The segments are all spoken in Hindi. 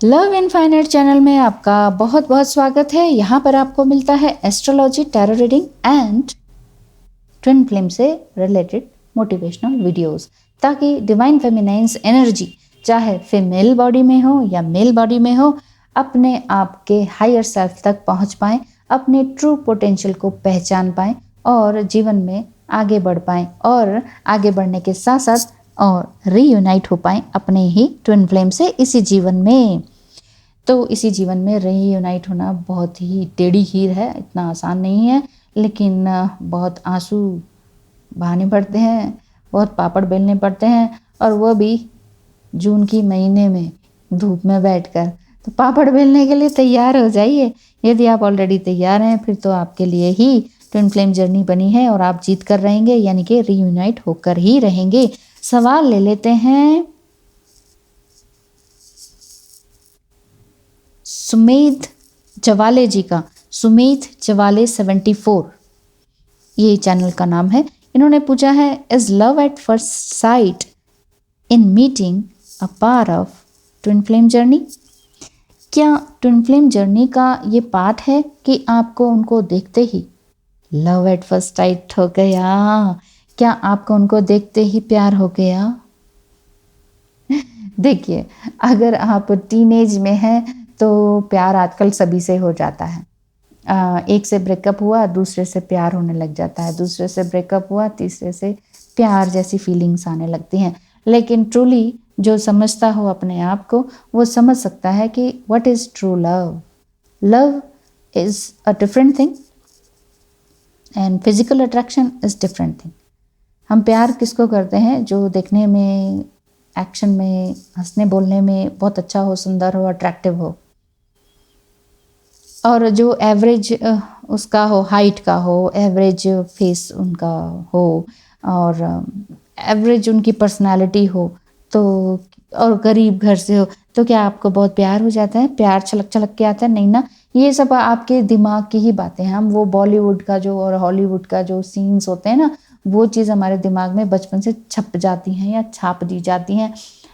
लव इनफाइनाइट चैनल में आपका बहुत बहुत स्वागत है। यहाँ पर आपको मिलता है astrology, tarot reading and twin flame से रिलेटेड मोटिवेशनल वीडियोस, ताकि डिवाइन फेमिनाइन्स एनर्जी चाहे फीमेल बॉडी में हो या मेल बॉडी में हो, अपने आप के हायर सेल्फ तक पहुँच पाएँ, अपने ट्रू पोटेंशियल को पहचान पाएँ और जीवन में आगे बढ़ पाएँ, और आगे बढ़ने के साथ साथ और रीयूनाइट हो पाएँ अपने ही ट्विन फ्लेम से इसी जीवन में। तो इसी जीवन में रीयूनाइट होना बहुत ही टेढ़ी खीर है, इतना आसान नहीं है, लेकिन बहुत आंसू बहाने पड़ते हैं, बहुत पापड़ बेलने पड़ते हैं, और वह भी जून की महीने में धूप में बैठकर। तो पापड़ बेलने के लिए तैयार हो जाइए। यदि आप ऑलरेडी तैयार हैं फिर तो आपके लिए ही ट्विन फ्लेम जर्नी बनी है और आप जीत कर रहेंगे, यानी कि रीयूनाइट होकर ही रहेंगे। सवाल ले लेते हैं सुमेध जवाले जी का। सुमेध जवाले 74 ये चैनल का नाम है। इन्होंने पूछा है, is love at first sight in meeting a part of twin flame journey? क्या ट्विन फ्लेम जर्नी का ये पार्ट है कि आपको उनको देखते ही लव एट फर्स्ट साइट हो गया? क्या आपको उनको देखते ही प्यार हो गया? देखिए, अगर आप टीनेज में हैं तो प्यार आजकल सभी से हो जाता है। एक से ब्रेकअप हुआ, दूसरे से प्यार होने लग जाता है, दूसरे से ब्रेकअप हुआ, तीसरे से प्यार जैसी फीलिंग्स आने लगती हैं। लेकिन ट्रूली जो समझता हो अपने आप को, वो समझ सकता है कि what is true love. Love is a different thing and physical attraction is different thing. हम प्यार किसको करते हैं? जो देखने में, एक्शन में, हंसने बोलने में बहुत अच्छा हो, सुंदर हो, अट्रैक्टिव हो, और जो एवरेज उसका हो, हाइट का हो, एवरेज फेस उनका हो, और एवरेज उनकी पर्सनालिटी हो, तो और गरीब घर से हो, तो क्या आपको बहुत प्यार हो जाता है? प्यार छलक छलक के आता है? नहीं ना। ये सब आपके दिमाग की ही बातें हैं। हम वो बॉलीवुड का जो और हॉलीवुड का जो सीन्स होते हैं ना, वो चीज़ हमारे दिमाग में बचपन से छप जाती हैं या छाप दी जाती हैं,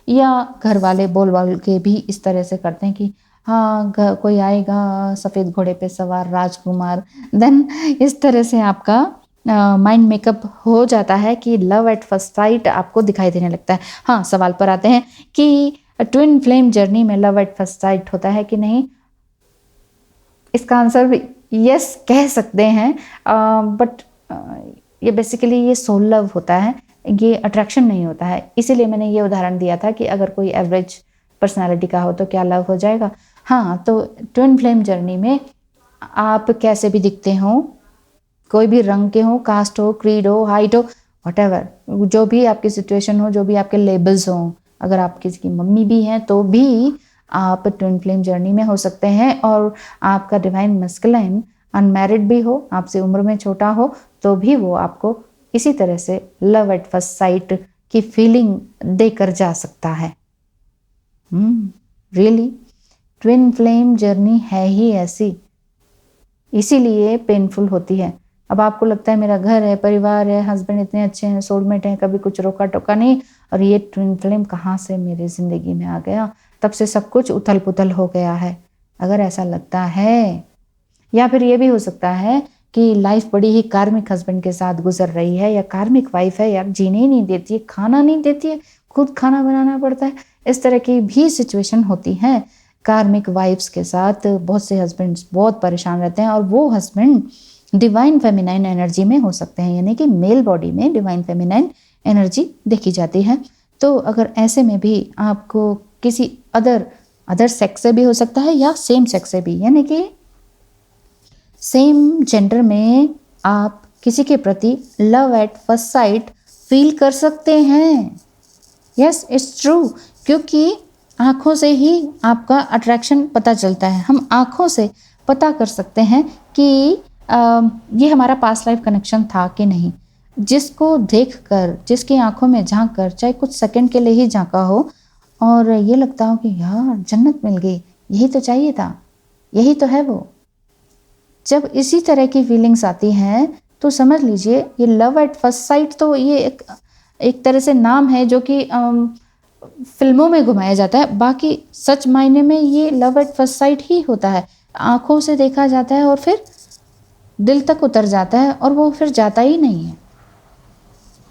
या घर वाले बोल के भी इस तरह से करते हैं कि हाँ कोई आएगा सफ़ेद घोड़े पे सवार राजकुमार। देन इस तरह से आपका माइंड मेकअप हो जाता है कि लव एट फर्स्ट साइट आपको दिखाई देने लगता है। हाँ, सवाल पर आते हैं कि ट्विन फ्लेम जर्नी में लव एट फर्स्ट साइट होता है कि नहीं? इसका आंसर भी यस कह सकते हैं, बट ये बेसिकली ये सोल लव होता है, ये अट्रैक्शन नहीं होता है। इसीलिए मैंने ये उदाहरण दिया था कि अगर कोई एवरेज पर्सनालिटी का हो तो क्या लव हो जाएगा? हाँ, तो ट्विन फ्लेम जर्नी में आप कैसे भी दिखते हो, कोई भी रंग के हो, कास्ट हो, क्रीड हो, हाइट हो, व्हाटएवर, जो भी आपकी सिचुएशन हो, जो भी आपके लेबल्स हों, अगर आप किसी की मम्मी भी हैं तो भी आप ट्विन फ्लेम जर्नी में हो सकते हैं। और आपका डिवाइन मस्कुलाइन अनमैरिड भी हो, आपसे उम्र में छोटा हो, तो भी वो आपको इसी तरह से लव एट फर्स्ट साइट की फीलिंग देकर जा सकता है। रियली ट्विन फ्लेम जर्नी है ही ऐसी, इसीलिए पेनफुल होती है। अब आपको लगता है मेरा घर है, परिवार है, हस्बैंड इतने अच्छे हैं, सोलमेट हैं, कभी कुछ रोका टोका नहीं, और ये ट्विन फ्लेम कहाँ से मेरी ज़िंदगी में आ गया, तब से सब कुछ उथल पुथल हो गया है। अगर ऐसा लगता है, या फिर ये भी हो सकता है कि लाइफ बड़ी ही कार्मिक हस्बैंड के साथ गुजर रही है, या कार्मिक वाइफ है, यार जीने ही नहीं देती है, खाना नहीं देती है, खुद खाना बनाना पड़ता है। इस तरह की भी सिचुएशन होती है कार्मिक वाइफ्स के साथ। बहुत से हस्बैंड्स बहुत परेशान रहते हैं, और वो हस्बैंड डिवाइन फेमिनाइन एनर्जी में हो सकते हैं, यानी कि मेल बॉडी में डिवाइन फेमिनाइन एनर्जी देखी जाती है। तो अगर ऐसे में भी आपको किसी अदर सेक्स से भी हो सकता है, या सेम सेक्स से भी, यानी कि सेम जेंडर में आप किसी के प्रति love at first sight feel कर सकते हैं। यस, इट्स ट्रू, क्योंकि आँखों से ही आपका अट्रैक्शन पता चलता है। हम आँखों से पता कर सकते हैं कि ये हमारा पास्ट लाइफ कनेक्शन था कि नहीं। जिसको देखकर, जिसकी आँखों में झांक कर, चाहे कुछ सेकंड के लिए ही झांका हो, और ये लगता हो कि यार जन्नत मिल गई, यही तो चाहिए था, यही तो है वो। जब इसी तरह की फीलिंग्स आती हैं तो समझ लीजिए ये लव एट फर्स्ट साइट, तो ये एक तरह से नाम है जो कि फिल्मों में घुमाया जाता है, बाकी सच मायने में ये लव एट फर्स्ट साइट ही होता है। आँखों से देखा जाता है और फिर दिल तक उतर जाता है और वो फिर जाता ही नहीं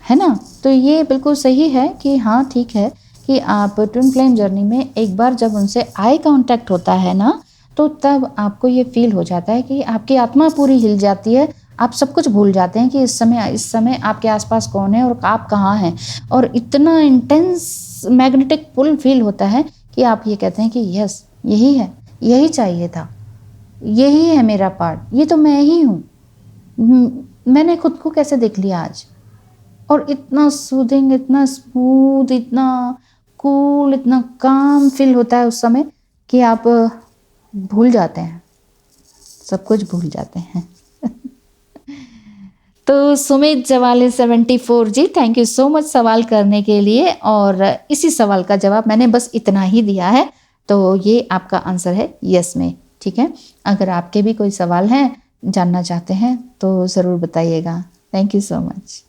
है ना? तो ये बिल्कुल सही है कि हाँ, ठीक है कि आप ट्विन फ्लेम जर्नी में एक बार जब उनसे आई कांटेक्ट होता है ना, तो तब आपको ये फ़ील हो जाता है कि आपकी आत्मा पूरी हिल जाती है। आप सब कुछ भूल जाते हैं कि इस समय आपके आस-पास कौन है और आप कहाँ हैं। और इतना इंटेंस मैग्नेटिक पुल फ़ील होता है कि आप ये कहते हैं कि यस, यही है, यही चाहिए था, यही है मेरा पार्ट, ये तो मैं ही हूँ। मैंने खुद को कैसे देख लिया आज। और इतना सूदिंग, इतना स्मूथ, इतना कूल, इतना काम फ़ील होता है उस समय कि आप भूल जाते हैं, सब कुछ भूल जाते हैं। तो सुमित जवाले 74 जी, थैंक यू सो मच सवाल करने के लिए। और इसी सवाल का जवाब मैंने बस इतना ही दिया है, तो ये आपका आंसर है यस में, ठीक है? अगर आपके भी कोई सवाल हैं, जानना चाहते हैं, तो ज़रूर बताइएगा। Thank you so much.